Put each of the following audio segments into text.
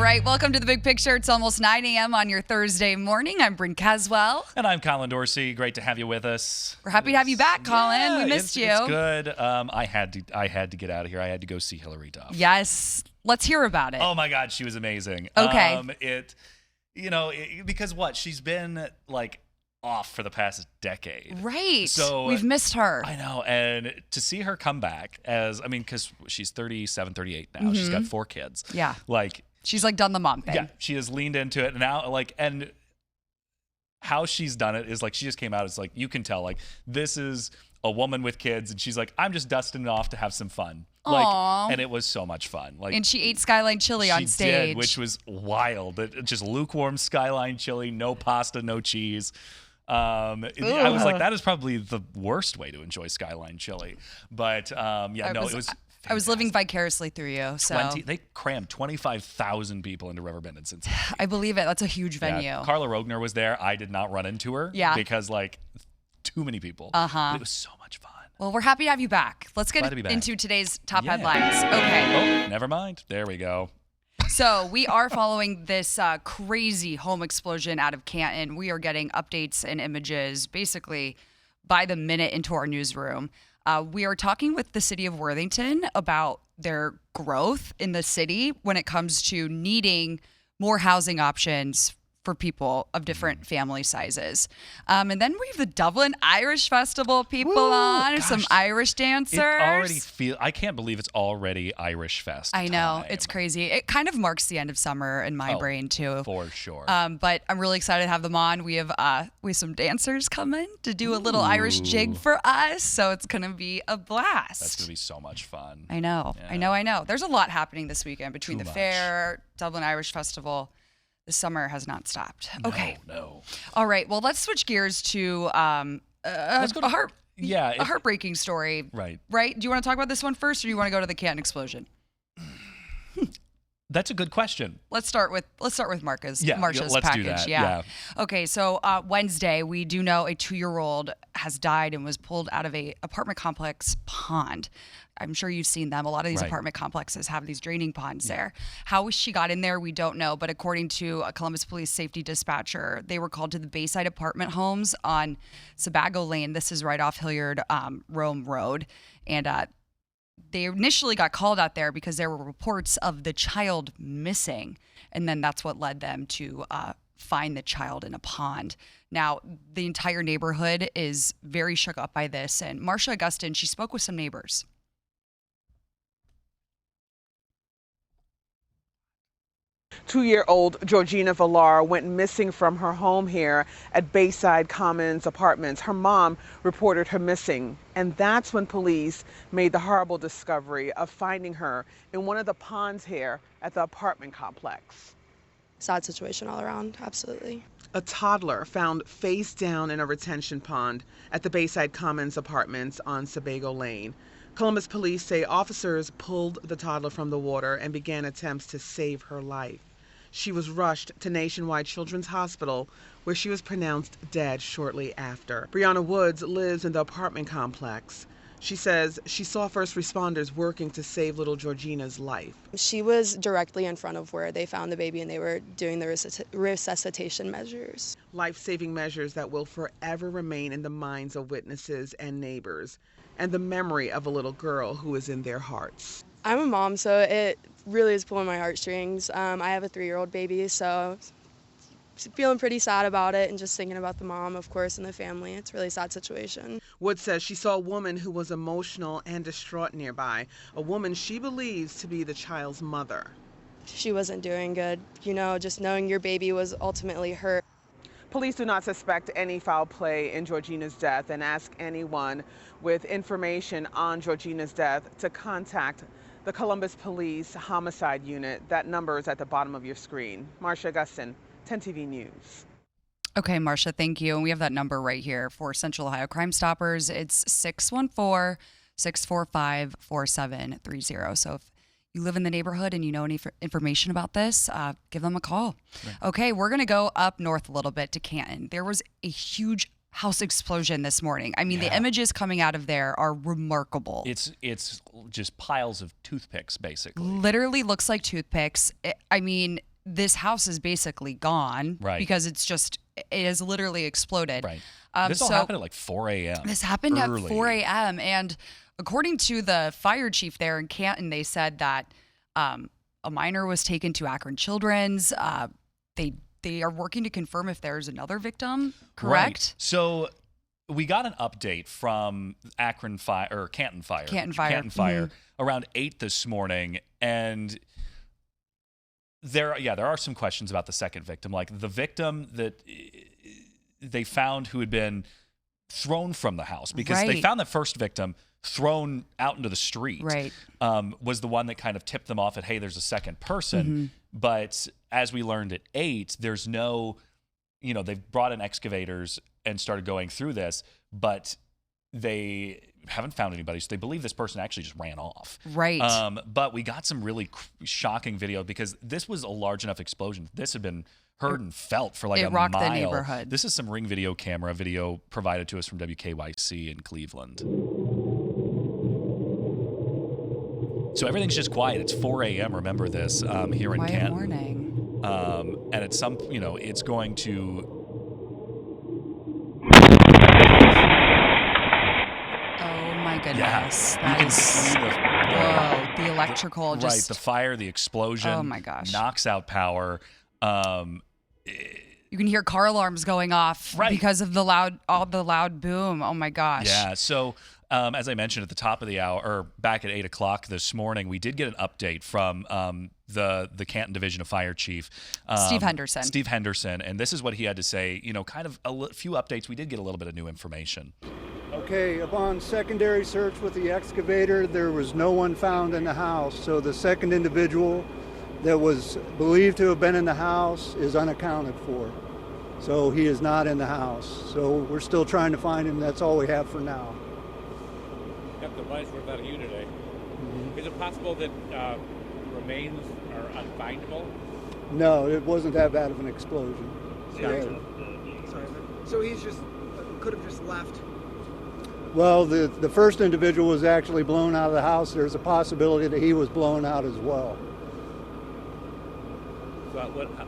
right, welcome to The Big Picture. It's almost 9 a.m. on your Thursday morning. I'm Bryn Caswell. And I'm Collin Dorsey. Great to have you with us. We're happy to have you back, Collin. Yeah, we missed you. It's good. I had to get out of here. I had to go see Hillary Duff. Yes. Let's hear about it. Oh my God, she was amazing. Okay. Because she's been like off for the past decade. Right. So we've missed her. I know. And to see her come back because she's 37, 38 now. She's got 4 kids. Yeah. She's done the mom thing. Yeah. She has leaned into it now. And how she's done it is she just came out. It's you can tell this is a woman with kids, and she's I'm just dusting it off to have some fun. Aww. And it was so much fun. And she ate Skyline chili on stage. She did, which was wild. Just lukewarm Skyline chili, no pasta, no cheese. I was that is probably the worst way to enjoy Skyline chili. But it was I was living vicariously through you. So they crammed 25,000 people into River Bend in Cincinnati. I believe it. That's a huge venue. Yeah. Carla Rogner was there. I did not run into her. Yeah. Because too many people. Uh-huh. But it was so much fun. Well, we're happy to have you back. Let's get into today's top headlines. Okay. Oh, never mind. There we go. So we are following this crazy home explosion out of Canton. We are getting updates and images basically by the minute into our newsroom. We are talking with the city of Worthington about their growth in the city when it comes to needing more housing options for people of different family sizes. And then we have the Dublin Irish Festival people on, some Irish dancers. I can't believe it's already Irish Fest. I know, time. it's crazy. It kind of marks the end of summer in my brain too. For sure. But I'm really excited to have them on. We have some dancers coming to do a little Irish jig for us, so it's gonna be a blast. That's gonna be so much fun. I know, yeah. I know. There's a lot happening this weekend between the fair, Dublin Irish Festival. The summer has not stopped. Okay. No. All right. Well, let's switch gears to let's go to a heartbreaking story. Right. Right. Do you want to talk about this one first, or do you want to go to the Canton explosion? That's a good question. Let's start with Marsha's let's package. Do that. Yeah. Okay. So Wednesday, we do know a 2-year-old has died and was pulled out of a apartment complex pond. I'm sure you've seen them. A lot of these apartment complexes have these draining ponds there. How she got in there, we don't know. But according to a Columbus Police safety dispatcher, they were called to the Bayside apartment homes on Sebago Lane. This is right off Hilliard Rome Road. And they initially got called out there because there were reports of the child missing. And then that's what led them to find the child in a pond. Now, the entire neighborhood is very shook up by this. And Marcia Augustin, she spoke with some neighbors. 2-year-old Georgina Villar went missing from her home here at Bayside Commons Apartments. Her mom reported her missing, and that's when police made the horrible discovery of finding her in one of the ponds here at the apartment complex. Sad situation all around, absolutely. A toddler found face down in a retention pond at the Bayside Commons Apartments on Sebago Lane. Columbus police say officers pulled the toddler from the water and began attempts to save her life. She was rushed to Nationwide Children's Hospital, where she was pronounced dead shortly after. Brianna Woods lives in the apartment complex. She says she saw first responders working to save little Georgina's life. She was directly in front of where they found the baby, and they were doing the resuscitation measures. Life-saving measures that will forever remain in the minds of witnesses and neighbors, and the memory of a little girl who is in their hearts. I'm a mom, so it really is pulling my heartstrings. I have a 3-year-old baby, so feeling pretty sad about it, and just thinking about the mom, of course, and the family. It's a really sad situation. Wood says she saw a woman who was emotional and distraught nearby, a woman she believes to be the child's mother. She wasn't doing good. Just knowing your baby was ultimately hurt. Police do not suspect any foul play in Georgina's death and ask anyone with information on Georgina's death to contact the Columbus Police Homicide Unit. That number is at the bottom of your screen. Marcia Augustin, 10 TV News. Okay, Marcia, thank you. And we have that number right here for Central Ohio Crime Stoppers. It's 614-645-4730. So if you live in the neighborhood and you know any information about this, give them a call. Right. Okay, we're going to go up north a little bit to Canton. There was a huge house explosion this morning. I mean, the images coming out of there are remarkable. It's just piles of toothpicks, basically. Literally looks like toothpicks. this house is basically gone because it has literally exploded. Right. This all happened at like 4 a.m. This happened early. at 4 a.m. And according to the fire chief there in Canton, they said that a minor was taken to Akron Children's. They are working to confirm if there's another victim, correct? Right. So we got an update from Canton Fire around 8 this morning, and there are some questions about the second victim, like the victim that they found who had been thrown from the house, because they found the first victim thrown out into the street, was the one that kind of tipped them off that, hey, there's a second person. But as we learned at 8, there's no, they've brought in excavators and started going through this, but they haven't found anybody. So they believe this person actually just ran off. Right. But we got some really shocking video, because this was a large enough explosion. This had been heard and felt for like a mile. It rocked the neighborhood. This is some Ring video camera video provided to us from WKYC in Cleveland. So everything's just quiet. It's 4 a.m. Remember this here in Canton. Morning. And at some, it's going to. Oh my goodness! Yeah, you can see the electrical just right. The fire, the explosion. Oh my gosh! Knocks out power. You can hear car alarms going off because of the loud boom. Oh my gosh! Yeah. So. As I mentioned at the top of the hour, or back at 8 o'clock this morning, we did get an update from the Canton Division of Fire Chief Steve Henderson. Steve Henderson, and this is what he had to say. Kind of a few updates. We did get a little bit of new information. Okay, upon secondary search with the excavator, there was no one found in the house. So the second individual that was believed to have been in the house is unaccounted for. So he is not in the house. So we're still trying to find him. That's all we have for now. Got the money's worth out of you today. Is it possible that remains are unfindable? No, it wasn't that bad of an explosion. Sorry. So he's could have just left. Well, the first individual was actually blown out of the house. There's a possibility that he was blown out as well. So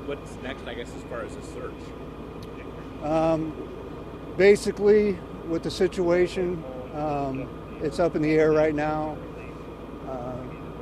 what's next, I guess, as far as the search? Basically, with the situation, it's up in the air right now.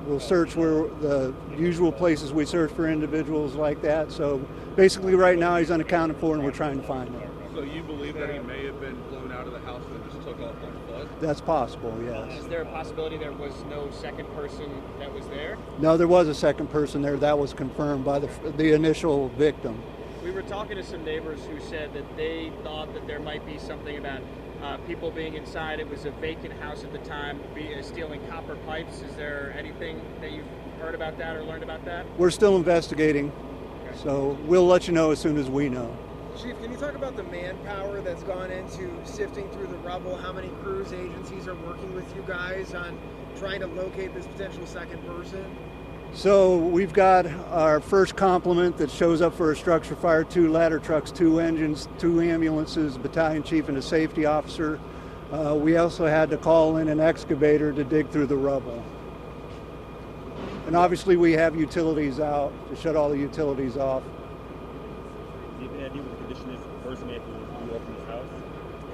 We'll search where the usual places we search for individuals like that. So basically right now he's unaccounted for and we're trying to find him. So you believe that he may have been blown out of the house and just took off on foot? That's possible, yes. Is there a possibility there was no second person that was there? No, there was a second person there. That was confirmed by the initial victim. We were talking to some neighbors who said that they thought that there might be something about people being inside. It was a vacant house at the time, stealing copper pipes. Is there anything that you've heard about that or learned about that? We're still investigating, so we'll let you know as soon as we know. Chief, can you talk about the manpower that's gone into sifting through the rubble? How many crews, agencies are working with you guys on trying to locate this potential second person? So we've got our first complement that shows up for a structure fire, 2 ladder trucks, 2 engines, 2 ambulances, a battalion chief and a safety officer. We also had to call in an excavator to dig through the rubble. And obviously we have utilities out to shut all the utilities off. Do you have any idea what the condition is of the person after you open his house?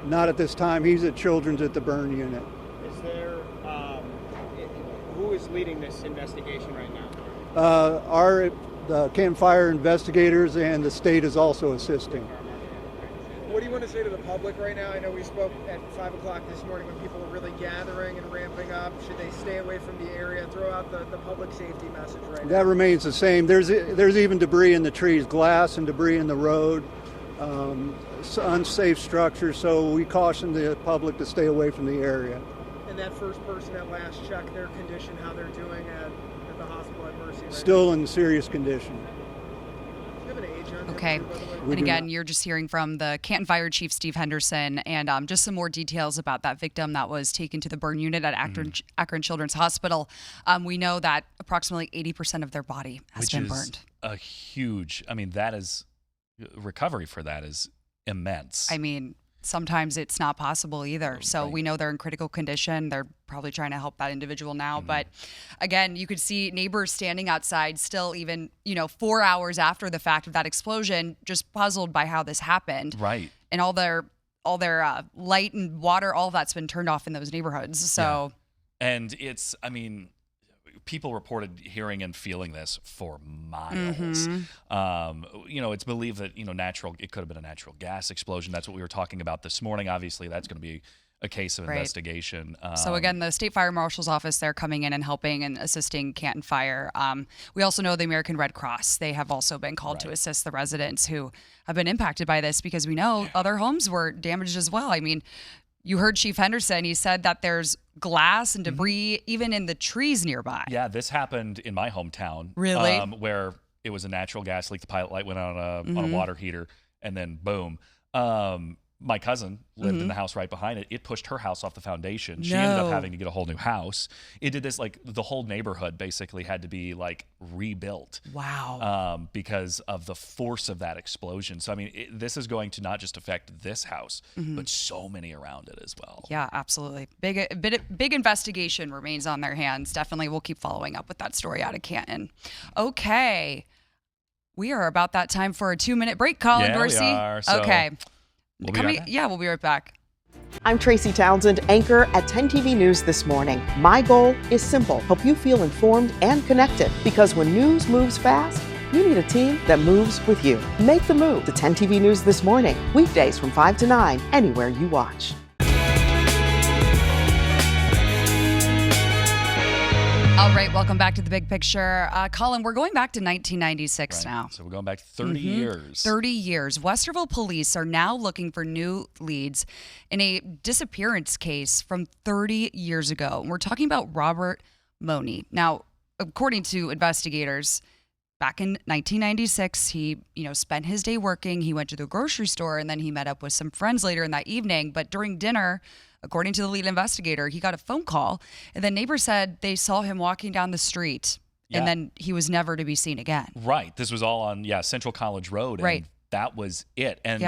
Not at this time. He's at Children's at the Burn unit. Is there, who is leading this investigation right now? The Canton Fire investigators and the state is also assisting. What do you want to say to the public right now? I know we spoke at 5 o'clock this morning when people were really gathering and ramping up. Should they stay away from the area? Throw out the public safety message right now. That remains the same. There's even debris in the trees, glass and debris in the road, unsafe structures, so we caution the public to stay away from the area. And that first person at last check, their condition, how they're doing at the hospital at Mercy right Still now? in serious condition. Do you have an age on him, Okay. too, by the way? And again, you're just hearing from the Canton Fire Chief, Steve Henderson, and just some more details about that victim that was taken to the burn unit at Akron Children's Hospital. We know that approximately 80% of their body has been burned. A huge, that is, recovery for that is immense. sometimes it's not possible either. So we know they're in critical condition. They're probably trying to help that individual now. But again, you could see neighbors standing outside still even, 4 hours after the fact of that explosion, just puzzled by how this happened. Right. And all their light and water, all of that's been turned off in those neighborhoods. So. Yeah. And it's, people reported hearing and feeling this for miles. It's believed that, it could have been a natural gas explosion. That's what we were talking about this morning. Obviously, that's going to be a case of investigation. So again, the State Fire Marshal's office, they're coming in and helping and assisting Canton Fire. We also know the American Red Cross. They have also been called to assist the residents who have been impacted by this, because we know other homes were damaged as well. You heard Chief Henderson. He said that there's glass and debris even in the trees nearby. Yeah, this happened in my hometown. Really? Where it was a natural gas leak. The pilot light went on a water heater, and then boom. My cousin lived in the house right behind it. It pushed her house off the foundation. She ended up having to get a whole new house. It did this, the whole neighborhood basically had to be rebuilt. Wow. Because of the force of that explosion. So, this is going to not just affect this house, but so many around it as well. Yeah, absolutely. Big investigation remains on their hands. Definitely, we'll keep following up with that story out of Canton. Okay. We are about that time for a 2-minute break, Collin, Dorsey. We are. So okay. We'll be right back. Yeah, we'll be right back. I'm Tracy Townsend, anchor at 10 TV News This Morning. My goal is simple: help you feel informed and connected. Because when news moves fast, you need a team that moves with you. Make the move to 10 TV News This Morning, weekdays from 5 to 9, anywhere you watch. All right, welcome back to The Big Picture. Collin, we're going back to 1996 now. So we're going back 30 years. 30 years. Westerville police are now looking for new leads in a disappearance case from 30 years ago. And we're talking about Robert Money. Now, according to investigators, back in 1996, he, spent his day working. He went to the grocery store, and then he met up with some friends later in that evening. But during dinner, according to the lead investigator, he got a phone call, and then neighbors said they saw him walking down the street, and then he was never to be seen again. Right. This was all on, Central College Road, and that was it. And,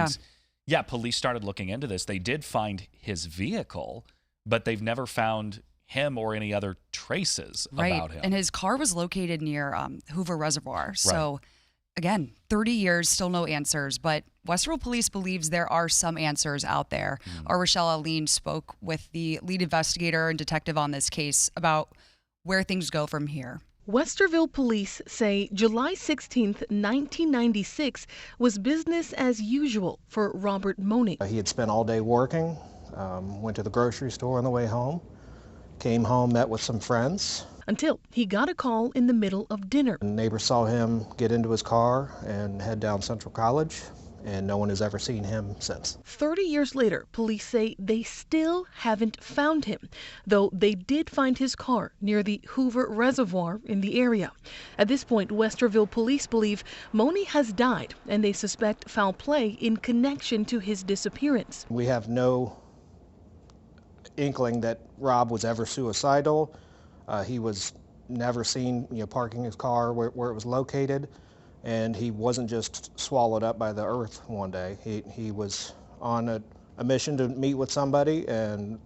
police started looking into this. They did find his vehicle, but they've never found him or any other traces about him. And his car was located near Hoover Reservoir. So, again, 30 years, still no answers, but Westerville Police believes there are some answers out there. Our Rochelle Aline spoke with the lead investigator and detective on this case about where things go from here. Westerville Police say July 16th, 1996 was business as usual for Robert Money. He had spent all day working, went to the grocery store on the way home, came home, met with some friends. Until he got a call in the middle of dinner. A neighbor saw him get into his car and head down Central College, and no one has ever seen him since. 30 years later, police say they still haven't found him, though they did find his car near the Hoover Reservoir in the area. At this point, Westerville police believe Money has died, and they suspect foul play in connection to his disappearance. We have no inkling that Rob was ever suicidal. He was never seen, parking his car where it was located, and he wasn't just swallowed up by the earth one day. He was on a mission to meet with somebody, and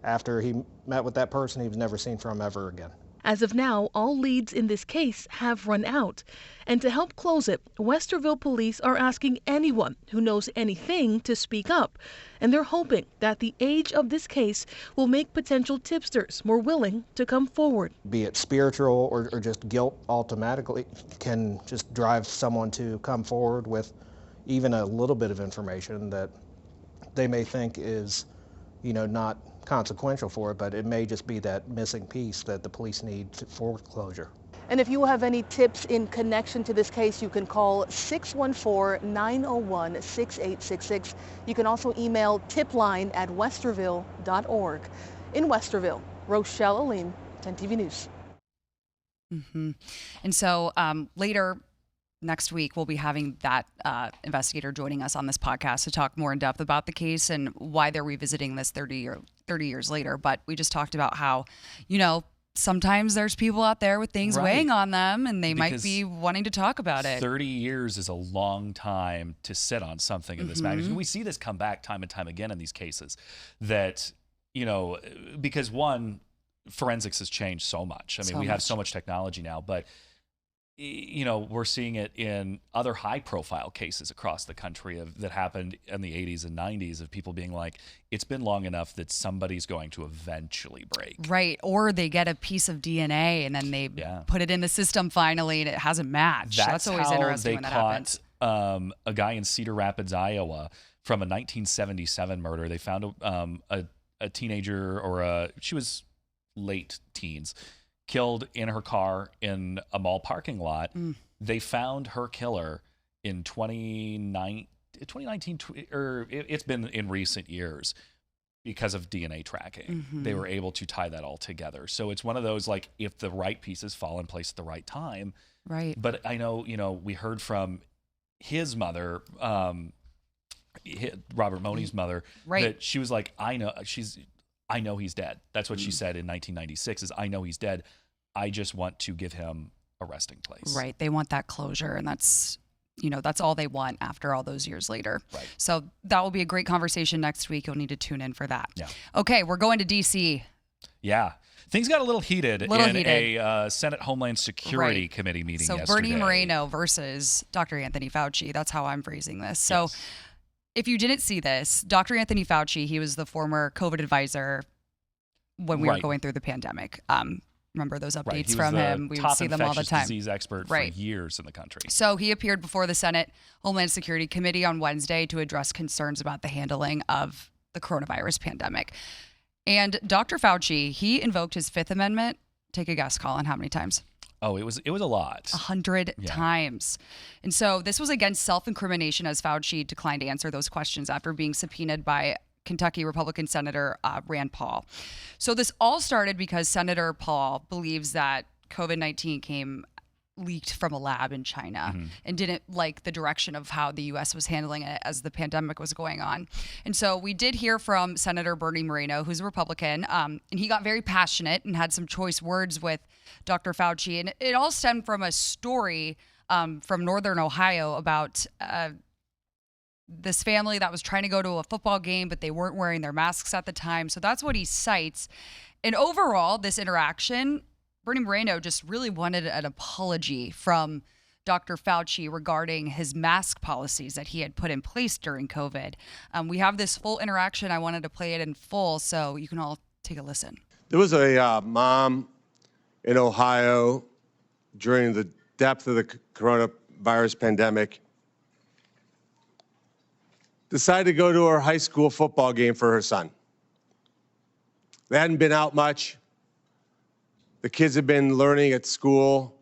after he met with that person, he was never seen from ever again. As of now, all leads in this case have run out. And to help close it, Westerville police are asking anyone who knows anything to speak up. And they're hoping that the age of this case will make potential tipsters more willing to come forward. Be it spiritual or just guilt automatically can just drive someone to come forward with even a little bit of information that they may think is, not consequential for it, but it may just be that missing piece that the police need for closure. And if you have any tips in connection to this case, you can call 614-901-6866. You can also email tipline@westerville.org. In Westerville, Rochelle Aline, 10 TV News. And so later next week, we'll be having that investigator joining us on this podcast to talk more in depth about the case and why they're revisiting this 30 years later. But we just talked about how, sometimes there's people out there with things Right. weighing on them, and they might Because be wanting to talk about it. 30 years is a long time to sit on something of this magnitude. Mm-hmm. We see this come back time and time again in these cases that, because one, forensics has changed so much. I mean, we have so much technology now, but we're seeing it in other high-profile cases across the country that happened in the 80s and 90s of people being like, it's been long enough that somebody's going to eventually break. Right. Or they get a piece of DNA and then they put it in the system finally and it hasn't matched. That's always interesting when that happens. A guy in Cedar Rapids, Iowa, from a 1977 murder. They found a teenager, she was late teens, killed in her car in a mall parking lot. They found her killer in 2019, or it's been in recent years because of DNA tracking. They were able to tie that all together. So it's one of those, like, if the right pieces fall in place at the right time. Right. But I know, we heard from his mother, Robert Money's mother, that she was like, I know he's dead. That's what she said in 1996 is, I know he's dead. I just want to give him a resting place. Right. They want that closure, and that's all they want after all those years later. Right. So that will be a great conversation next week. You'll need to tune in for that. Yeah. Okay, we're going to D.C. Yeah. Things got a little heated in a Senate Homeland Security Committee meeting yesterday. So Bernie Moreno versus Dr. Anthony Fauci. That's how I'm phrasing this. So if you didn't see this, Dr. Anthony Fauci, he was the former COVID advisor when we were going through the pandemic. Remember those updates from him? We would see them all the time. Disease expert for years in the country. So he appeared before the Senate Homeland Security Committee on Wednesday to address concerns about the handling of the coronavirus pandemic. And Dr. Fauci, he invoked his Fifth Amendment. Take a guess, Collin, how many times? Oh, it was a lot. 100 times. And so this was against self-incrimination, as Fauci declined to answer those questions after being subpoenaed by Kentucky Republican Senator Rand Paul. So this all started because Senator Paul believes that COVID-19 leaked from a lab in China and didn't like the direction of how the U.S. was handling it as the pandemic was going on. And so we did hear from Senator Bernie Moreno, who's a Republican, and he got very passionate and had some choice words with Dr. Fauci. And it all stemmed from a story from Northern Ohio about this family that was trying to go to a football game, but they weren't wearing their masks at the time. So that's what he cites. And overall, this interaction, Bernie Moreno just really wanted an apology from Dr. Fauci regarding his mask policies that he had put in place during COVID. We have this full interaction. I wanted to play it in full so you can all take a listen. There was a mom in Ohio during the depth of the coronavirus pandemic decided to go to her high school football game for her son. They hadn't been out much. The kids had been learning at school,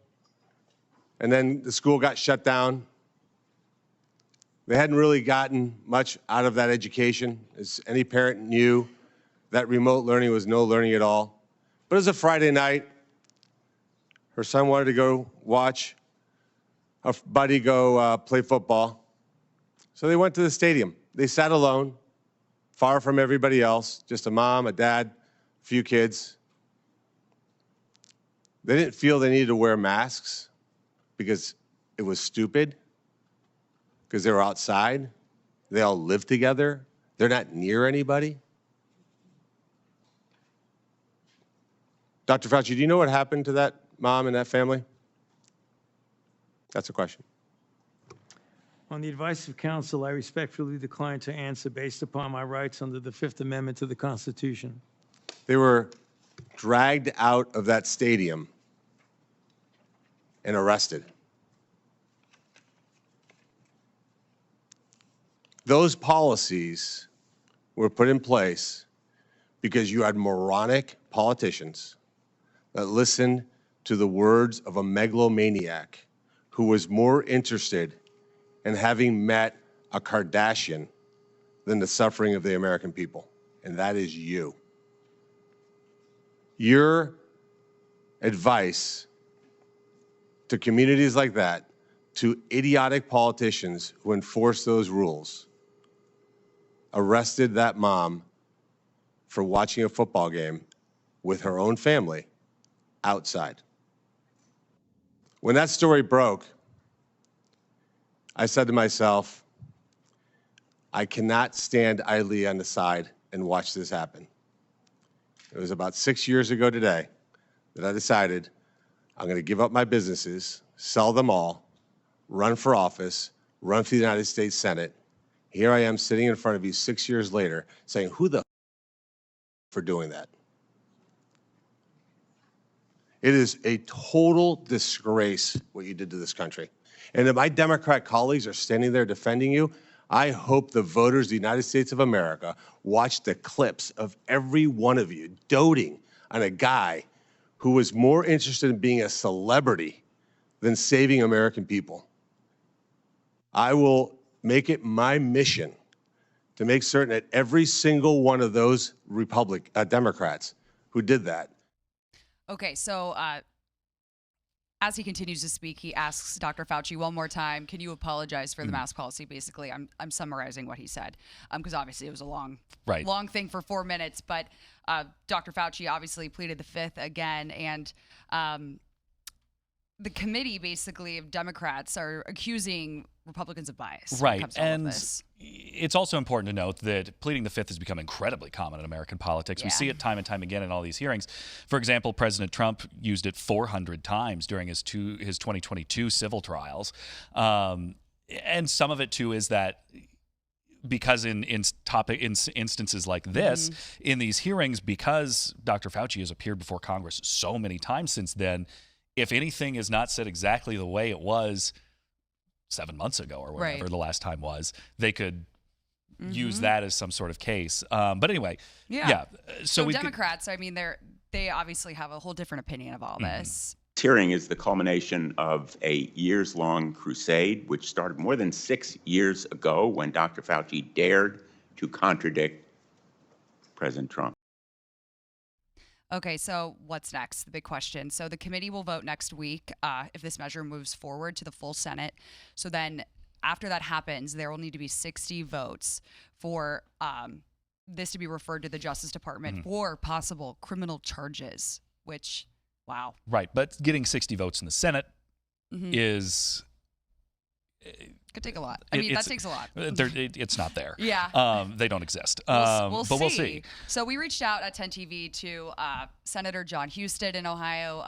and then the school got shut down. They hadn't really gotten much out of that education, as any parent knew that remote learning was no learning at all. But it was a Friday night. Her son wanted to go watch a buddy go play football. So they went to the stadium. They sat alone, far from everybody else, just a mom, a dad, a few kids. They didn't feel they needed to wear masks because it was stupid, because they were outside. They all live together. They're not near anybody. Dr. Fauci, do you know what happened to that mom and that family? That's a question. On the advice of counsel, I respectfully decline to answer based upon my rights under the Fifth Amendment to the Constitution. They were dragged out of that stadium and arrested. Those policies were put in place because you had moronic politicians that listened to the words of a megalomaniac who was more interested in having met a Kardashian than the suffering of the American people, and that is you. Your advice to communities like that, to idiotic politicians who enforce those rules, arrested that mom for watching a football game with her own family outside. When that story broke, I said to myself, I cannot stand idly on the side and watch this happen. It was about 6 years ago today that I decided I'm going to give up my businesses, sell them all, run for office, run for the United States Senate. Here I am sitting in front of you 6 years later saying, who the for doing that? It is a total disgrace what you did to this country. And if my Democrat colleagues are standing there defending you, I hope the voters of the United States of America watch the clips of every one of you doting on a guy who was more interested in being a celebrity than saving American people. I will make it my mission to make certain that every single one of those Democrats who did that. Okay, so as he continues to speak, he asks Dr. Fauci one more time, can you apologize for the mask policy? Basically, I'm summarizing what he said, because obviously it was a long thing for 4 minutes. But Dr. Fauci obviously pleaded the fifth again, and the committee basically of Democrats are accusing Republicans of bias. Right, and it's also important to note that pleading the fifth has become incredibly common in American politics. We see it time and time again in all these hearings. For example, President Trump used it 400 times during his 2022 civil trials. And some of it, too, is that because in instances like this, in these hearings, because Dr. Fauci has appeared before Congress so many times since then, if anything is not said exactly the way it was 7 months ago or whatever the last time was, they could use that as some sort of case. But anyway, So Democrats, I mean, they obviously have a whole different opinion of all this. This hearing is the culmination of a years-long crusade, which started more than 6 years ago when Dr. Fauci dared to contradict President Trump. Okay, so what's next? The big question. So the committee will vote next week if this measure moves forward to the full Senate. So then after that happens, there will need to be 60 votes for this to be referred to the Justice Department for possible criminal charges, which, wow. Right, but getting 60 votes in the Senate is... Could take a lot. I mean, that takes a lot. It's not there. Yeah. They don't exist. We'll We'll see. So we reached out at 10 TV to Senator John Husted in Ohio,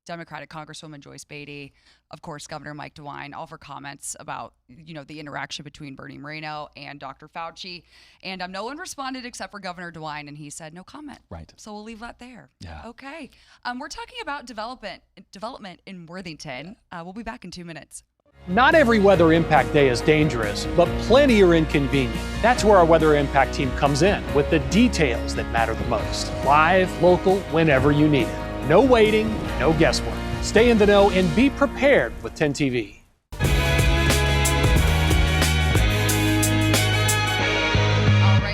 Democratic Congresswoman Joyce Beatty, of course, Governor Mike DeWine, all for comments about, the interaction between Bernie Moreno and Dr. Fauci. And no one responded except for Governor DeWine, and he said no comment. Right. So we'll leave that there. Yeah. Okay. We're talking about development in Worthington. We'll be back in 2 minutes. Not every weather impact day is dangerous, but plenty are inconvenient. That's where our weather impact team comes in with the details that matter the most. Live, local, whenever you need it. No waiting, no guesswork. Stay in the know and be prepared with 10 TV.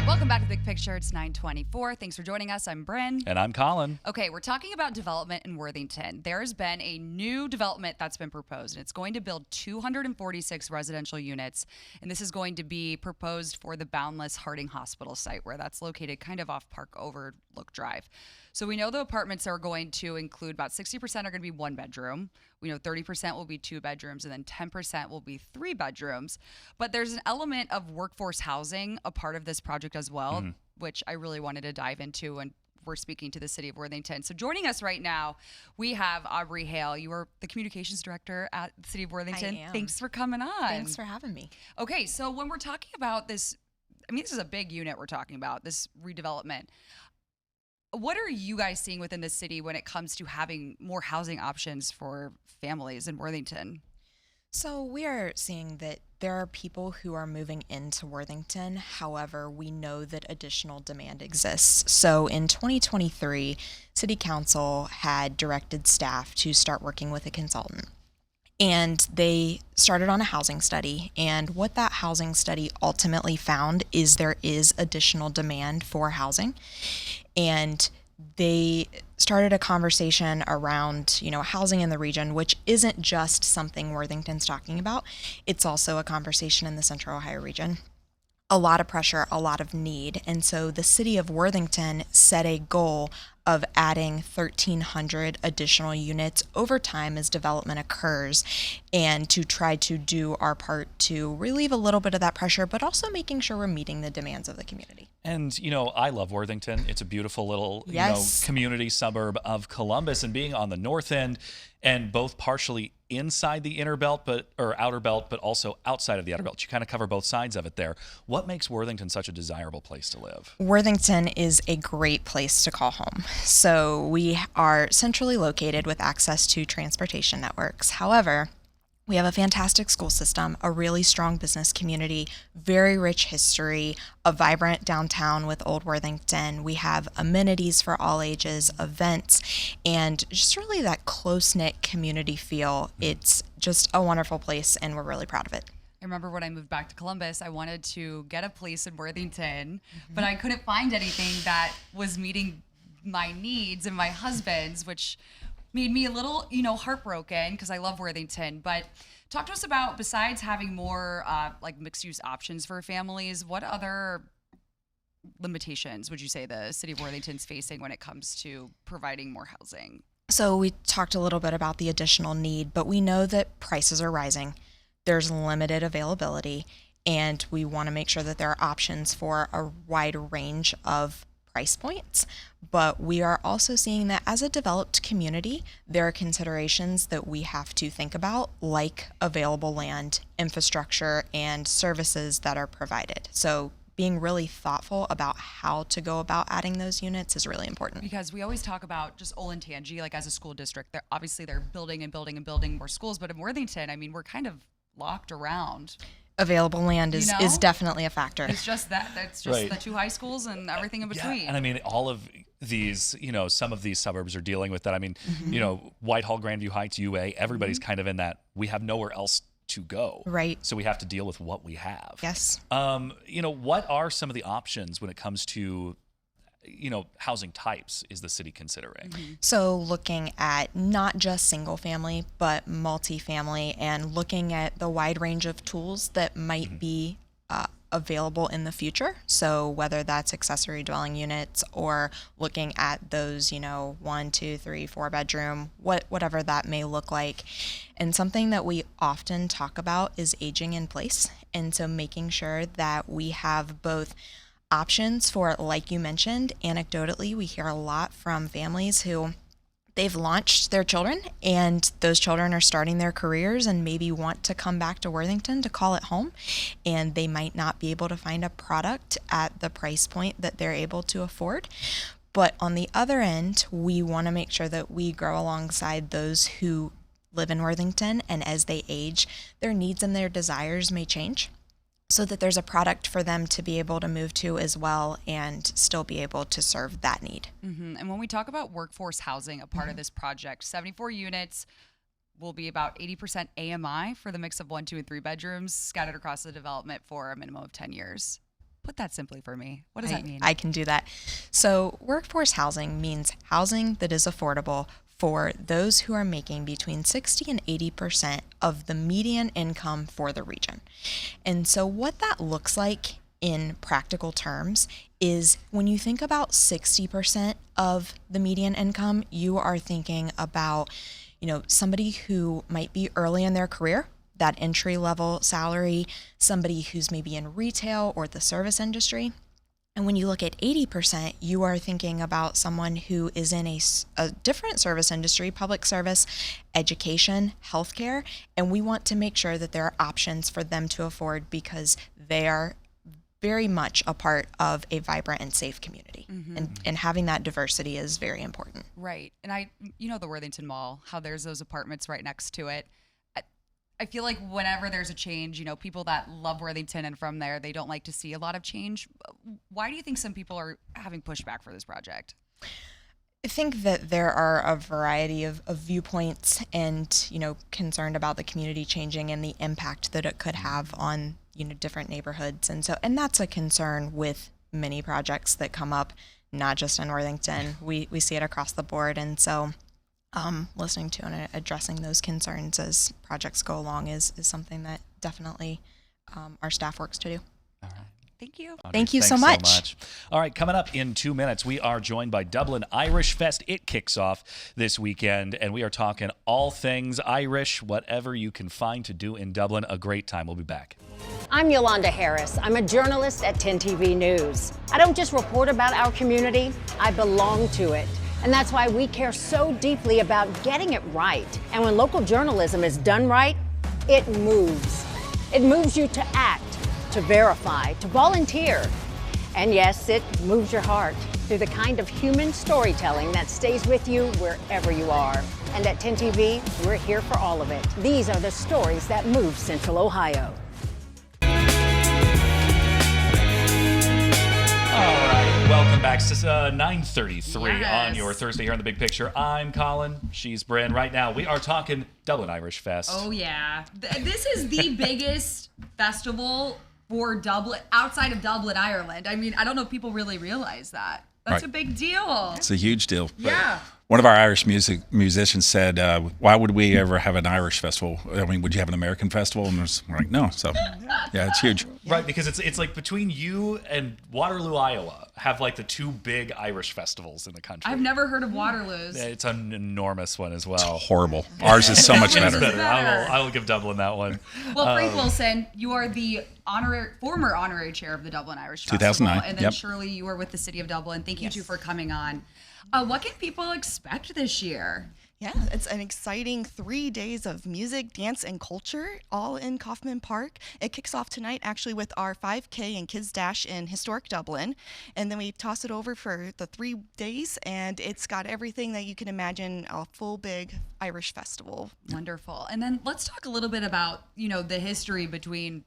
Welcome back to the Big Picture. It's 9:24. Thanks for joining us. I'm Bryn. And I'm Collin. Okay, we're talking about development in Worthington. There's been a new development that's been proposed, and it's going to build 246 residential units, and this is going to be proposed for the Boundless Harding Hospital site, where that's located kind of off Park Overlook Drive. So we know the apartments are going to include about 60% are going to be one bedroom. We know 30% will be 2 bedrooms, and then 10% will be 3 bedrooms. But there's an element of workforce housing a part of this project as well, which I really wanted to dive into when we're speaking to the city of Worthington. So joining us right now, we have Aubrey Hale. You are the communications director at the city of Worthington. I am. Thanks for coming on. Thanks for having me. Okay, so when we're talking about this, I mean, this is a big unit we're talking about, this redevelopment. What are you guys seeing within the city when it comes to having more housing options for families in Worthington? So we are seeing that there are people who are moving into Worthington. However, we know that additional demand exists. So in 2023, City Council had directed staff to start working with a consultant. And they started on a housing study. And what that housing study ultimately found is there is additional demand for housing. And they started a conversation around, housing in the region, which isn't just something Worthington's talking about. It's also a conversation in the Central Ohio region. A lot of pressure, a lot of need. And so the city of Worthington set a goal of adding 1,300 additional units over time as development occurs, and to try to do our part to relieve a little bit of that pressure, but also making sure we're meeting the demands of the community. And, I love Worthington. It's a beautiful little, community suburb of Columbus, and being on the north end and both partially inside the outer belt, but also outside of the outer belt. You kind of cover both sides of it there. What makes Worthington such a desirable place to live? Worthington is a great place to call home. So we are centrally located with access to transportation networks. However, we have a fantastic school system, a really strong business community, very rich history, a vibrant downtown with Old Worthington. We have amenities for all ages, events, and just really that close-knit community feel. It's just a wonderful place, and we're really proud of it. I remember when I moved back to Columbus, I wanted to get a place in Worthington, but I couldn't find anything that was meeting my needs and my husband's, which made me a little, heartbroken because I love Worthington. But talk to us about, besides having more mixed use options for families, what other limitations would you say the city of Worthington's facing when it comes to providing more housing? So we talked a little bit about the additional need, but we know that prices are rising. There's limited availability, and we want to make sure that there are options for a wide range of price points. But we are also seeing that as a developed community, there are considerations that we have to think about, like available land, infrastructure, and services that are provided. So being really thoughtful about how to go about adding those units is really important. Because we always talk about just Olentangy, like as a school district, they're building and building and building more schools. But in Worthington, we're kind of locked around. Available land is definitely a factor. It's just that. That's just the two high schools and everything in between. Yeah, and all of these, some of these suburbs are dealing with that. Whitehall, Grandview Heights, UA, everybody's kind of in that. We have nowhere else to go. Right. So we have to deal with what we have. Yes. What are some of the options when it comes to housing types is the city considering? So looking at not just single family, but multifamily, and looking at the wide range of tools that might be available in the future. So whether that's accessory dwelling units or looking at those, 1, 2, 3, 4 bedroom, whatever that may look like. And something that we often talk about is aging in place. And so making sure that we have both options for, like you mentioned, anecdotally, we hear a lot from families who they've launched their children and those children are starting their careers and maybe want to come back to Worthington to call it home, and they might not be able to find a product at the price point that they're able to afford. But on the other end, we want to make sure that we grow alongside those who live in Worthington, and as they age, their needs and their desires may change, so that there's a product for them to be able to move to as well and still be able to serve that need. And when we talk about workforce housing, a part of this project, 74 units will be about 80% AMI for the mix of 1, 2, and 3 bedrooms scattered across the development for a minimum of 10 years. Put that simply for me. What does that mean? I can do that. So workforce housing means housing that is affordable for those who are making between 60 and 80% of the median income for the region. And so what that looks like in practical terms is when you think about 60% of the median income, you are thinking about, somebody who might be early in their career, that entry level salary, somebody who's maybe in retail or the service industry. And when you look at 80%, you are thinking about someone who is in a different service industry, public service, education, healthcare, and we want to make sure that there are options for them to afford because they are very much a part of a vibrant and safe community. And having that diversity is very important. Right. And the Worthington Mall, how there's those apartments right next to it. I feel like whenever there's a change, people that love Worthington and from there, they don't like to see a lot of change. Why do you think some people are having pushback for this project? I think that there are a variety of viewpoints and, concerned about the community changing and the impact that it could have on, different neighborhoods. And that's a concern with many projects that come up, not just in Worthington. We see it across the board. And so listening to and addressing those concerns as projects go along is something that definitely our staff works to do. All right. Thank you. Audrey, Thank you so thanks much. All right, coming up in 2 minutes, we are joined by Dublin Irish Fest. It kicks off this weekend, and we are talking all things Irish, whatever you can find to do in Dublin. A great time. We'll be back. I'm Yolanda Harris. I'm a journalist at 10 TV News. I don't just report about our community, I belong to it. And that's why we care so deeply about getting it right. And when local journalism is done right, it moves. It moves you to act, to verify, to volunteer. And yes, it moves your heart through the kind of human storytelling that stays with you wherever you are. And at 10 TV, we're here for all of it. These are the stories that move Central Ohio. All right, welcome back. It's 9:33 Yes. on your Thursday here on The Big Picture. I'm Collin. She's Bryn. Right now, we are talking Dublin Irish Fest. Oh yeah, this is the biggest festival for Dublin outside of Dublin, Ireland. I mean, I don't know if people really realize that. That's Right. a big deal. It's a huge deal. Yeah. One of our Irish musicians said, why would we ever have an Irish festival? I mean, would you have an American festival? And we're like, no. So, yeah, it's huge. Right, because it's like between you and Waterloo, Iowa, have like the two big Irish festivals in the country. I've never heard of Waterloo's. It's an enormous one as well. It's horrible. Ours is so much It's better. I will give Dublin that one. Well, Frank Wilson, you are the former honorary chair of the Dublin Irish 2009, Festival, and then yep. Shirley, you were with the City of Dublin. Thank you two for coming on. What can people expect this year? Yeah, it's an exciting 3 days of music, dance, and culture, all in Kaufman Park. It kicks off tonight, actually, with our 5K and Kids Dash in historic Dublin. And then we toss it over for the 3 days, and it's got everything that you can imagine, a full big Irish festival. Wonderful. And then let's talk a little bit about, the history between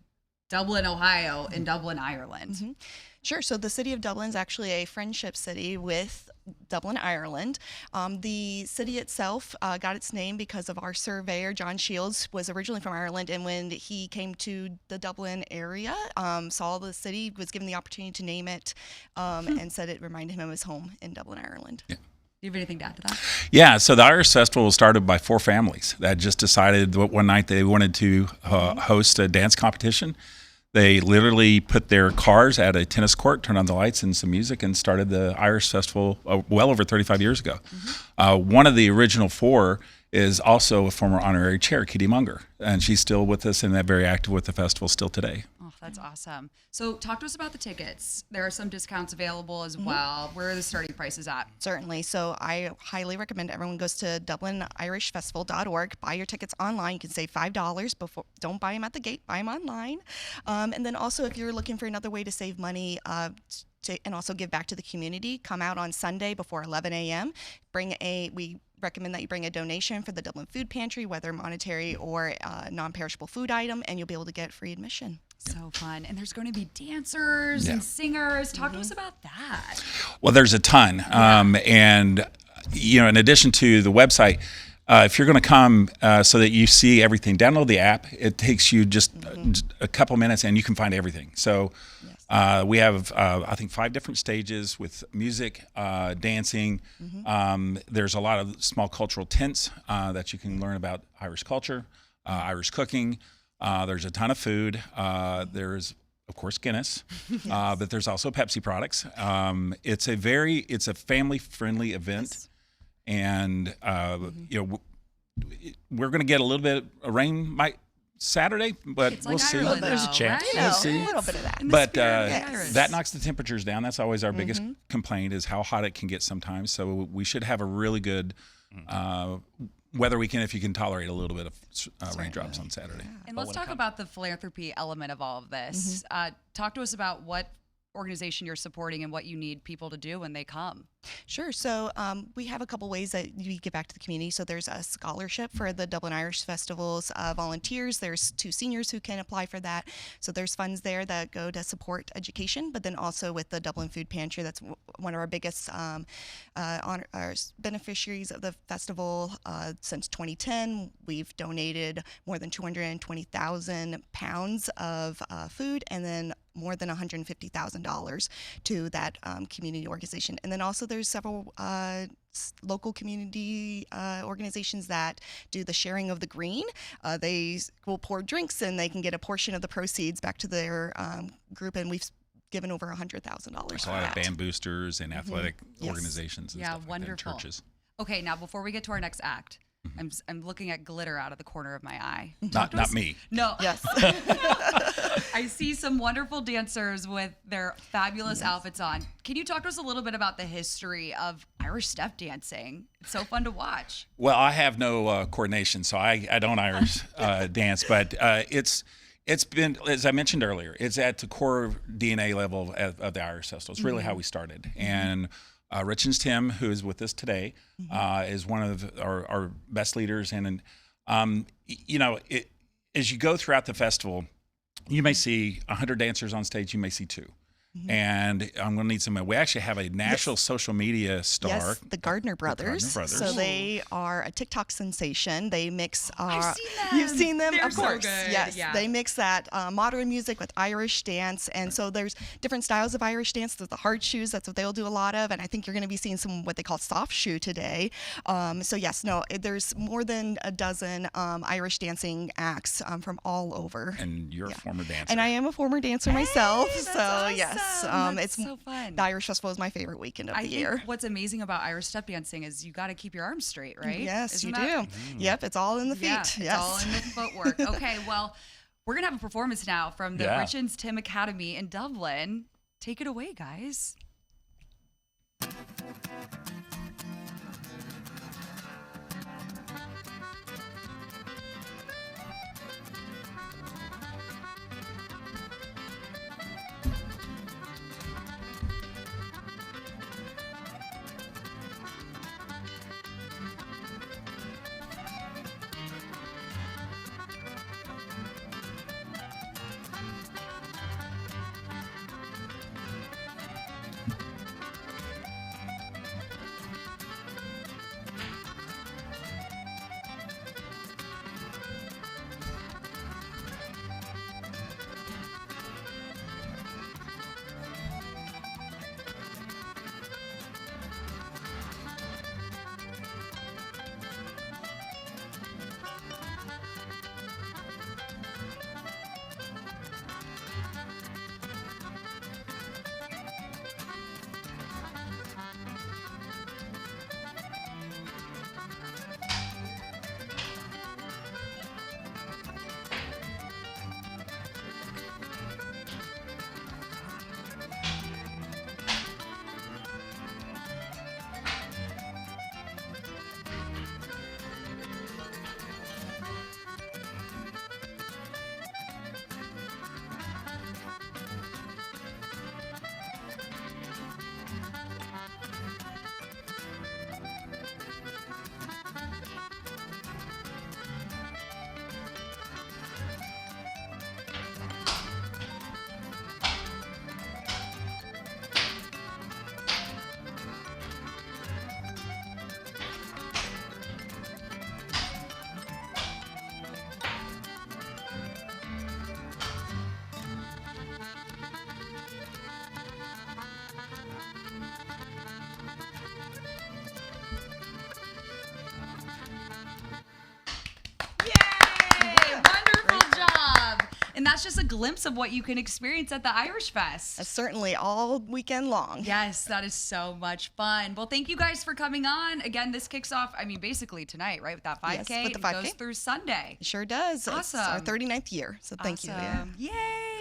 Dublin, Ohio, and Dublin, Ireland. Mm-hmm. Sure. So the city of Dublin is actually a friendship city with Dublin, Ireland. The city itself got its name because of our surveyor, John Shields, was originally from Ireland, and when he came to the Dublin area, saw the city, was given the opportunity to name it, and said it reminded him of his home in Dublin, Ireland. Yeah. Do you have anything to add to that? Yeah, so the Irish Festival was started by 4 families that just decided one night they wanted to host a dance competition. They literally put their cars at a tennis court, turned on the lights and some music, and started the Irish Festival well over 35 years ago. One of the original 4 is also a former honorary chair, Kitty Munger, and she's still with us and very active with the festival still today. Oh, that's awesome. So talk to us about the tickets. There are some discounts available as well. Where are the starting prices at? Certainly. So I highly recommend everyone goes to DublinIrishFestival.org. Buy your tickets online. You can save $5 before. Don't buy them at the gate. Buy them online. And then also, if you're looking for another way to save money, and also give back to the community, come out on Sunday before 11 a.m. We recommend that you bring a donation for the Dublin Food Pantry, whether monetary or non-perishable food item, and you'll be able to get free admission. So fun. And there's going to be dancers and singers. Talk to us about that. Well, there's a ton. And, in addition to the website, if you're going to come so that you see everything, download the app. It takes you just a couple minutes and you can find everything. So we have, I think, 5 different stages with music, dancing. There's a lot of small cultural tents that you can learn about Irish culture, Irish cooking. There's a ton of food. There's, of course, Guinness, but there's also Pepsi products. It's a family-friendly event, and we're going to get a little bit of rain Saturday, but it's we'll like see. Ireland, There's a chance. right? We'll see. A little bit of that. But that knocks the temperatures down. That's always our biggest complaint is how hot it can get sometimes. So we should have a really good weather weekend if you can tolerate a little bit of raindrops on Saturday. And let's talk about the philanthropy element of all of this. Talk to us about what organization you're supporting and what you need people to do when they come. Sure. So we have a couple ways that you give back to the community. So there's a scholarship for the Dublin Irish Festival's volunteers. There's 2 seniors who can apply for that. So there's funds there that go to support education, but then also with the Dublin Food Pantry, that's one of our biggest beneficiaries of the festival. Since 2010, we've donated more than 220,000 pounds of food, and then more than $150,000 to that community organization. And then also there's several local community organizations that do the sharing of the green. They will pour drinks and they can get a portion of the proceeds back to their group. And we've given over $100,000 There's for a lot that. of band boosters and athletic Yes. organizations and Yeah, stuff like that, and wonderful. churches. Okay, now before we get to our next act, I'm looking at glitter out of the corner of my eye. Not me. No. Yes. I see some wonderful dancers with their fabulous outfits on. Can you talk to us a little bit about the history of Irish step dancing? It's so fun to watch. Well, I have no coordination, so I don't Irish dance, but it's been, as I mentioned earlier, it's at the core DNA level of the Irish Festival. It's really how we started. And Richens Tim, who is with us today, is one of our best leaders. And you know, as you go throughout the festival, you may see 100 dancers on stage, you may see 2. And I'm going to need some. We actually have a national social media star. Yes, the Gardner Brothers. Brothers. So they are a TikTok sensation. They mix. I've seen them. You've seen them, They're of so course. good. Yes, Yeah. they mix that modern music with Irish dance, and so there's different styles of Irish dance. There's the hard shoes. That's what they'll do a lot of, and I think you're going to be seeing some what they call soft shoe today. So yes, no, there's more than a dozen Irish dancing acts from all over. And you're a former dancer. And I am a former dancer myself. That's So awesome. yes, That's it's so fun. The Irish Festival is my favorite weekend of I the think year. what's amazing about Irish step dancing is you got to keep your arms straight, right? Yes, Isn't you that- do. Yep, it's all in the feet. Yeah, it's yes. all in the footwork. Okay, well, we're gonna have a performance now from the Yeah. Richens Tim Academy in Dublin. Take it away, guys. And that's just a glimpse of what you can experience at the Irish Fest. Certainly all weekend long. Yes, that is so much fun. Well, thank you guys for coming on. Again, this kicks off, I mean, basically tonight, right? With that 5K. Yes, with the 5K. It goes through Sunday. It sure does. Awesome. It's our 39th year. So thank you. Yeah. Yay.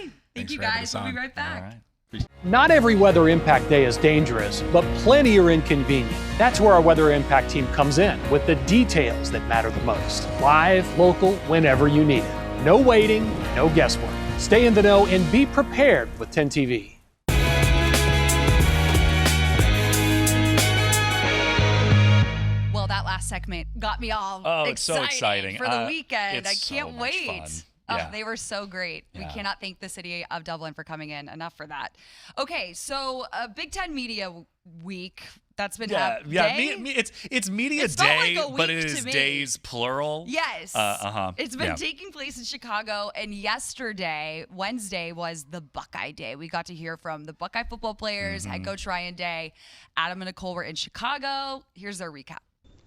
Thank Thanks you for having guys. us We'll be on. right back. All right. Not every weather impact day is dangerous, but plenty are inconvenient. That's where our weather impact team comes in with the details that matter the most. Live, local, whenever you need it. No waiting, no guesswork. Stay in the know and be prepared with 10 TV. Well, that last segment got me all it's so exciting. for the weekend. It's I so can't much wait. fun. Oh, Yeah. they were so great. We Yeah. cannot thank the city of Dublin for coming in enough for that. Okay, so Big Ten Media Week. That's been Yeah, day? it's media It's felt day, like a but it week is to me. days plural. Yes. It's been Yeah. taking place in Chicago, and yesterday, Wednesday, was the Buckeye Day. We got to hear from the Buckeye football players, head coach Ryan Day. Adam and Nicole were in Chicago. Here's their recap.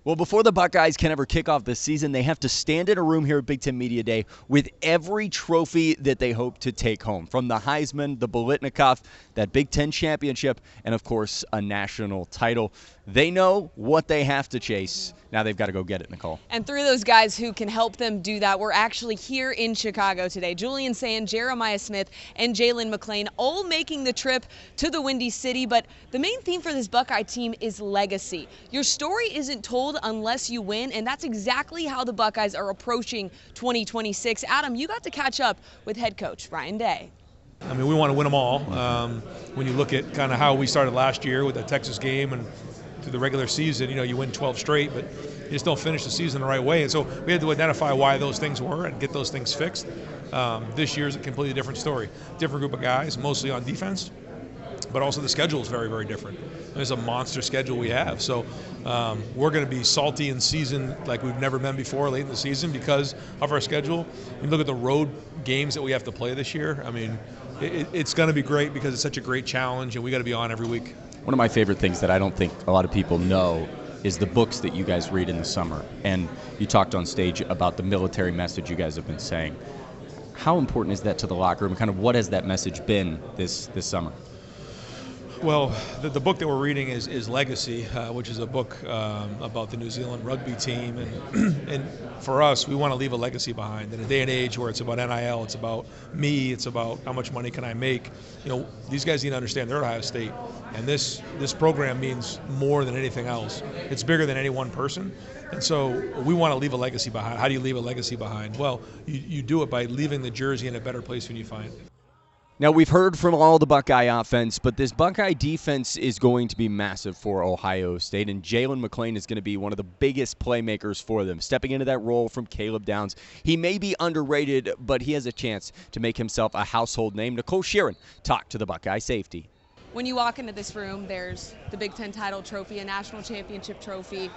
Well, before the Buckeyes can ever kick off the season, they have to stand in a room here at Big Ten Media Day with every trophy that they hope to take home, from the Heisman, the Bolitnikoff, that Big Ten championship, and, of course, a national title. They know what they have to chase. Now they've got to go get it, Nicole. And through those guys who can help them do that, we're actually here in Chicago today. Julian Sand, Jeremiah Smith, and Jalen McClain all making the trip to the Windy City. But the main theme for this Buckeye team is legacy. Your story isn't told unless you win, and that's exactly how the Buckeyes are approaching 2026. Adam, you got to catch up with head coach Ryan Day. I mean, we want to win them all. When you look at kind of how we started last year with the Texas game and through the regular season, you win 12 straight, but you just don't finish the season the right way. And so we had to identify why those things were and get those things fixed. This year's a completely different story. Different group of guys, mostly on defense, but also the schedule is very, very different. It's a monster schedule we have. So we're going to be salty in season like we've never been before late in the season because of our schedule. You look at the road games that we have to play this year. I mean, it's going to be great because it's such a great challenge, and we got to be on every week. One of my favorite things that I don't think a lot of people know is the books that you guys read in the summer. And you talked on stage about the military message you guys have been saying. How important is that to the locker room? Kind of what has that message been this summer? Well, the book that we're reading is Legacy, which is a book about the New Zealand rugby team. And for us, we want to leave a legacy behind. In a day and age where it's about NIL, it's about me, it's about how much money can I make. These guys need to understand they're at Ohio State. And this program means more than anything else. It's bigger than any one person. And so we want to leave a legacy behind. How do you leave a legacy behind? Well, you do it by leaving the jersey in a better place when you find it. Now, we've heard from all the Buckeye offense, but this Buckeye defense is going to be massive for Ohio State, and Jalen McClain is going to be one of the biggest playmakers for them, stepping into that role from Caleb Downs. He may be underrated, but he has a chance to make himself a household name. Nicole Sheeran talked to the Buckeye safety. When you walk into this room, there's the Big Ten title trophy, a national championship trophy.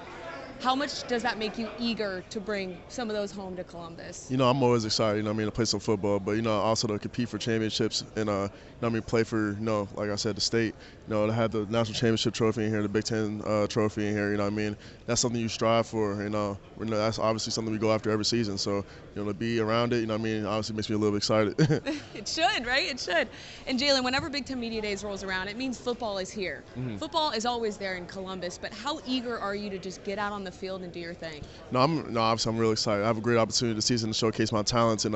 How much does that make you eager to bring some of those home to Columbus? I'm always excited, to play some football, but, also to compete for championships and, play for, like I said, the state, to have the national championship trophy in here, the Big Ten trophy in here, that's something you strive for, that's obviously something we go after every season. So, to be around it, obviously makes me a little bit excited. It should, right? It should. And Jalen, whenever Big Ten Media Days rolls around, it means football is here. Mm-hmm. Football is always there in Columbus, but how eager are you to just get out on the field and do your thing? Obviously I'm really excited. I have a great opportunity this season to showcase my talents and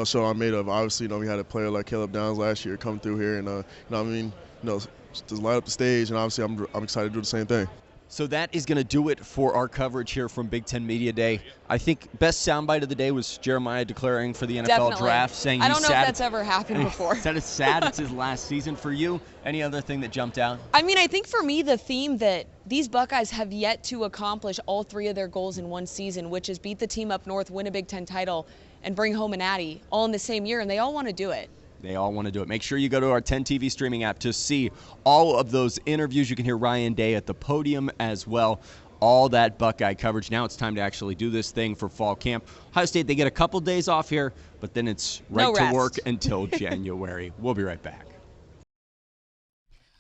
show what I'm made of. Obviously, we had a player like Caleb Downs last year come through here and just light up the stage, and obviously I'm excited to do the same thing. So that is going to do it for our coverage here from Big Ten Media Day. I think best soundbite of the day was Jeremiah declaring for the NFL Definitely. Draft, saying I he's don't know sad. if that's ever happened before. Said it's sad it's his last season for you. Any other thing that jumped out? I think for me the theme that these Buckeyes have yet to accomplish all three of their goals in one season, which is beat the team up north, win a Big Ten title, and bring home a natty all in the same year, and they all want to do it. They all want to do it. Make sure you go to our 10 TV streaming app to see all of those interviews. You can hear Ryan Day at the podium as well. All that Buckeye coverage. Now it's time to actually do this thing for fall camp. Ohio State, they get a couple days off here, but then it's right to work until January. We'll be right back.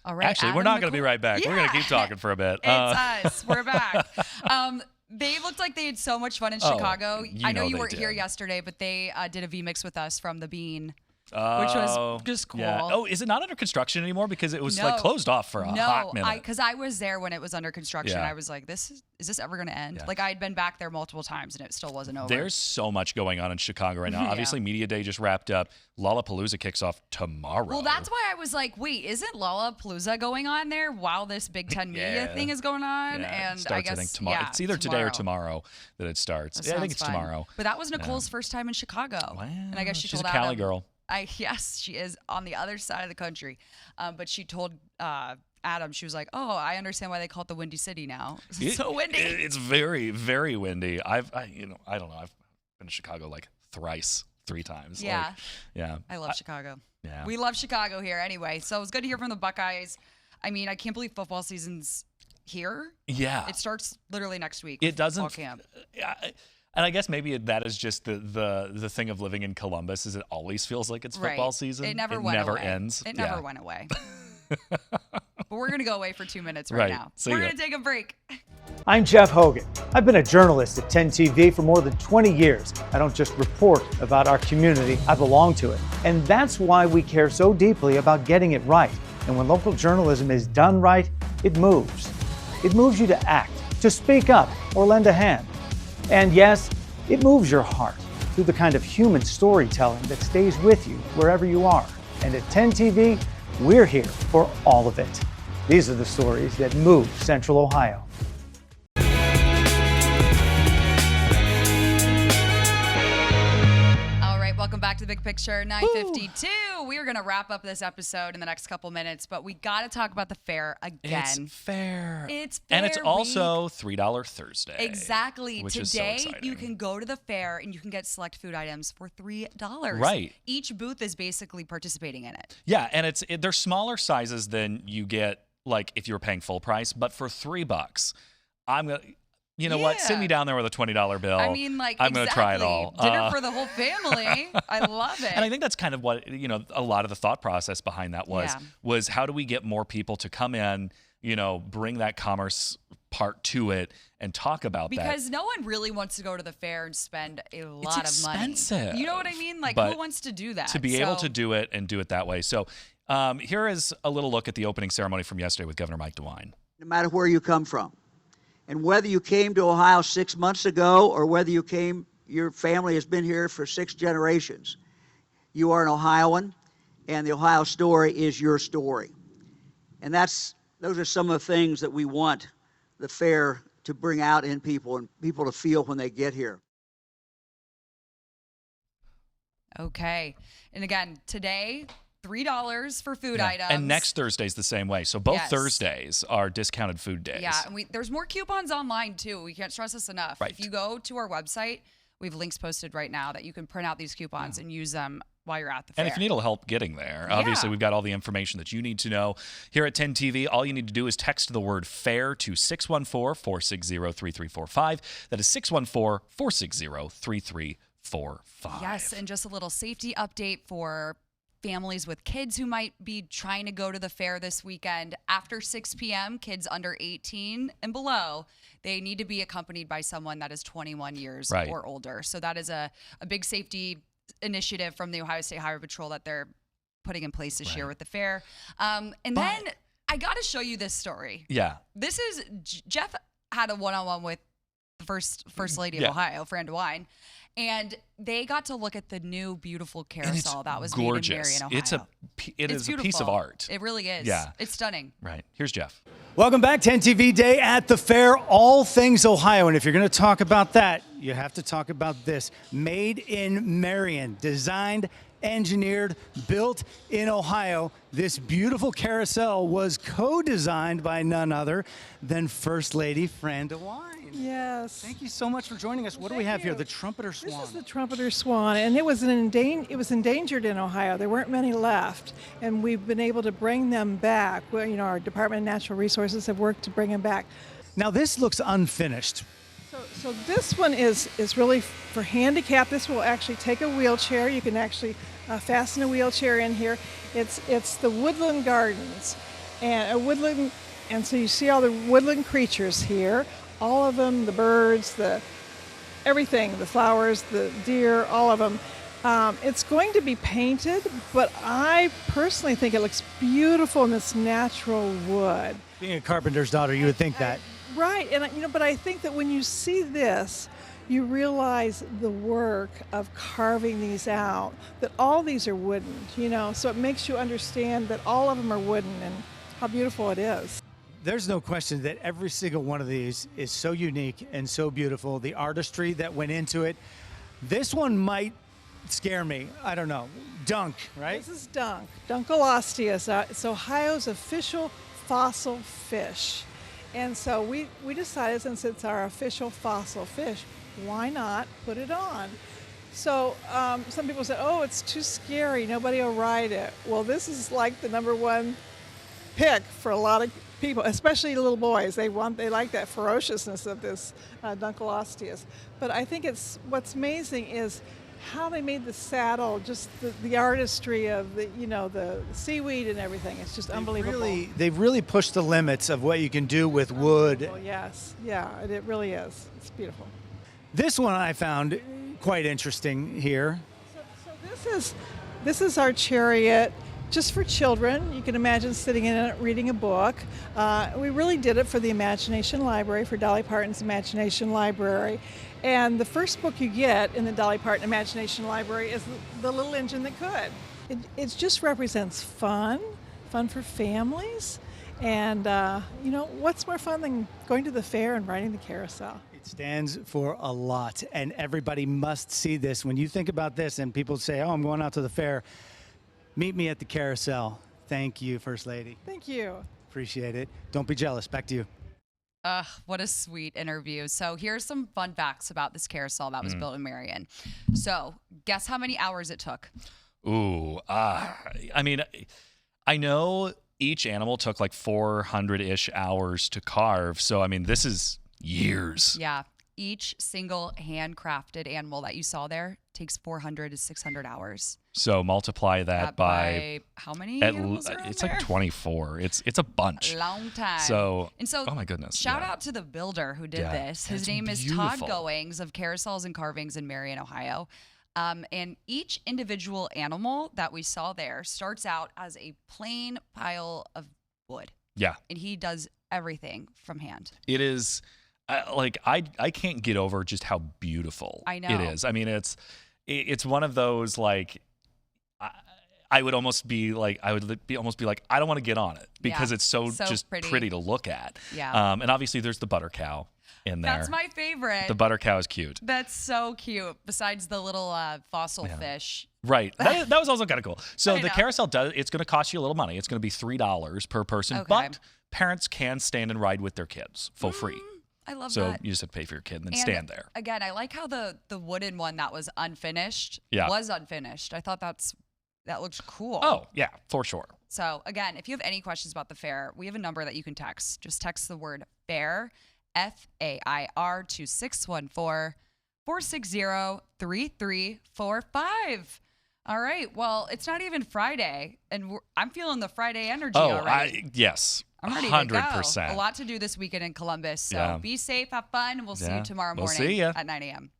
All right. Actually, we're not going to be right back. We're going to keep talking for a bit. It's us. We're back. They looked like they had so much fun in Chicago. I know you weren't here yesterday, but they did a V-Mix with us from the Bean. Which was just cool. Yeah. Oh, is it not under construction anymore? Because it was closed off for a hot minute. Because I was there when it was under construction. Yeah. I was like, is this ever going to end? Yeah. I had been back there multiple times and it still wasn't over. There's so much going on in Chicago right now. Obviously, Media Day just wrapped up. Lollapalooza kicks off tomorrow. Well, that's why I was like, wait, isn't Lollapalooza going on there while this Big Ten Media thing is going on? Yeah, and starts, I think, tomorrow. Yeah, it's either today or tomorrow that it starts. I think it's fun. Tomorrow. But that was Nicole's first time in Chicago. Wow. And I guess she's a Cali girl. Yes, she is on the other side of the country. But she told Adam, she was like, "Oh, I understand why they call it the Windy City now. It's so windy." It's very, very windy. I don't know. I've been to Chicago three times. Yeah. Yeah. I love Chicago. Yeah. We love Chicago here anyway. So it was good to hear from the Buckeyes. I can't believe football season's here. Yeah. It starts literally next week. It doesn't. Fall camp. And I guess maybe that is just the thing of living in Columbus is it always feels like it's football season. It never ends. It never went away. but we're going to go away for 2 minutes right now. See we're ya. going to take a break. I'm Jeff Hogan. I've been a journalist at 10 TV for more than 20 years. I don't just report about our community, I belong to it. And that's why we care so deeply about getting it right. And when local journalism is done right, it moves. It moves you to act, to speak up, or lend a hand. And yes, it moves your heart through the kind of human storytelling that stays with you wherever you are. And at 10 TV, we're here for all of it. These are the stories that move Central Ohio. Welcome back to the Big Picture, 9:52. We are going to wrap up this episode in the next couple minutes, but we got to talk about the fair again. It's fair. It's fair And it's also $3 Thursday. Exactly. Which Today, is so exciting. you can go to the fair and you can get select food items for $3. Right. Each booth is basically participating in it. Yeah, and they're smaller sizes than you get like if you were paying full price, but for $3, I'm going to... You know what? Sit me down there with a $20 bill. I mean, like, I'm going to try it all. Dinner for the whole family. I love it. And I think that's kind of what, a lot of the thought process behind that was how do we get more people to come in, bring that commerce part to it and talk about that. Because no one really wants to go to the fair and spend a lot of money. Expensive. You know what I mean? Like, But who wants to do that? To be able to do it and do it that way. So here is a little look at the opening ceremony from yesterday with Governor Mike DeWine. No matter where you come from. And whether you came to Ohio 6 months ago or whether your family has been here for 6 generations, you are an Ohioan, and the Ohio story is your story. And those are some of the things that we want the fair to bring out in people and people to feel when they get here. Okay. And again, today, $3 for food items. And next Thursday's the same way. So both Yes. Thursdays are discounted food days. Yeah, and there's more coupons online too. We can't stress this enough. Right. If you go to our website, we have links posted right now that you can print out these coupons and use them while you're at the fair. And if you need a little help getting there, obviously we've got all the information that you need to know. Here at 10 TV, all you need to do is text the word FAIR to 614-460-3345. That is 614-460-3345. Yes, and just a little safety update for families with kids who might be trying to go to the fair this weekend. After 6 p.m., kids under 18 and below, they need to be accompanied by someone that is 21 years or older. So that is a big safety initiative from the Ohio State Highway Patrol that they're putting in place this year with the fair. And then I got to show you this story. Yeah. This is, Jeff had a one-on-one with the First Lady of Ohio, Fran DeWine. And they got to look at the new beautiful carousel that was gorgeous. made in Marion, Ohio. It is a piece of art. It really is. Yeah. It's stunning. Right. Here's Jeff. Welcome back, 10 TV Day at the fair, all things Ohio. And if you're going to talk about that, you have to talk about this. Made in Marion, designed, engineered, built in Ohio. This beautiful carousel was co-designed by none other than First Lady Fran DeWine. Yes. Thank you so much for joining us. What do we have here? The Trumpeter Swan. This is the Trumpeter Swan, and it was endangered in Ohio. There weren't many left, and we've been able to bring them back. Well, our Department of Natural Resources have worked to bring them back. Now this looks unfinished. So this one is really for handicap. This will actually take a wheelchair. You can actually fasten a wheelchair in here. It's the Woodland Gardens, and so you see all the woodland creatures here. All of them, the birds, everything, the flowers, the deer, all of them. It's going to be painted, but I personally think it looks beautiful in this natural wood. Being a carpenter's daughter, you would think that. Right, and but I think that when you see this, you realize the work of carving these out, that all these are wooden, so it makes you understand that all of them are wooden and how beautiful it is. There's no question that every single one of these is so unique and so beautiful. The artistry that went into it. This one might scare me. I don't know. Dunk, right? This is dunk. Dunkleosteus. It's Ohio's official fossil fish. And so we decided, since it's our official fossil fish, why not put it on? So some people said, oh, it's too scary. Nobody will ride it. Well, this is like the #1 pick for a lot of people, especially little boys. They like that ferociousness of this Dunkleosteus. But I think what's amazing is how they made the saddle, just the artistry of the seaweed and everything. It's just unbelievable. They've really pushed the limits of what you can do with wood. Oh, yes, yeah, it really is. It's beautiful. This one I found quite interesting here. So this is our chariot. Just for children. You can imagine sitting in it reading a book. We really did it for the Imagination Library, for Dolly Parton's Imagination Library. And the first book you get in the Dolly Parton Imagination Library is The Little Engine That Could. It just represents fun for families. And, what's more fun than going to the fair and riding the carousel? It stands for a lot, and everybody must see this. When you think about this and people say, oh, I'm going out to the fair, meet me at the carousel. Thank you, First Lady. Thank you. Appreciate it. Don't be jealous. Back to you. What a sweet interview. So here's some fun facts about this carousel that was built in Marion. So guess how many hours it took? I mean, I know each animal took like 400-ish hours to carve. So, I mean, this is years. Yeah. Each single handcrafted animal that you saw there takes 400 to 600 hours. So multiply that by how many animals are it's there? like 24. It's a bunch. A long time. So, and so oh my goodness. Shout out to the builder who did this. His name is Todd Goings of Carousels and Carvings in Marion, Ohio. And each individual animal that we saw there starts out as a plain pile of wood. Yeah. And he does everything from hand. It is I can't get over just how beautiful I know it is. I mean, it's one of those like I would almost be like I don't want to get on it because it's so just pretty to look at. Yeah. And obviously there's the butter cow in there. That's my favorite. The butter cow is cute. That's so cute. Besides the little fossil fish. Right. That was also kind of cool. So the carousel it's going to cost you a little money. It's going to be $3 per person, but parents can stand and ride with their kids for free. I love that. So you just have to pay for your kid and then stand there. Again, I like how the wooden one that was unfinished was unfinished. I thought that looked cool. Oh, yeah, for sure. So again, if you have any questions about the fair, we have a number that you can text. Just text the word FAIR, FAIR, to 614-460-3345. All right. Well, it's not even Friday, and I'm feeling the Friday energy already. Yes. I'm ready 100%. to go. A lot to do this weekend in Columbus. So be safe, have fun, and we'll see you tomorrow morning at 9 a.m.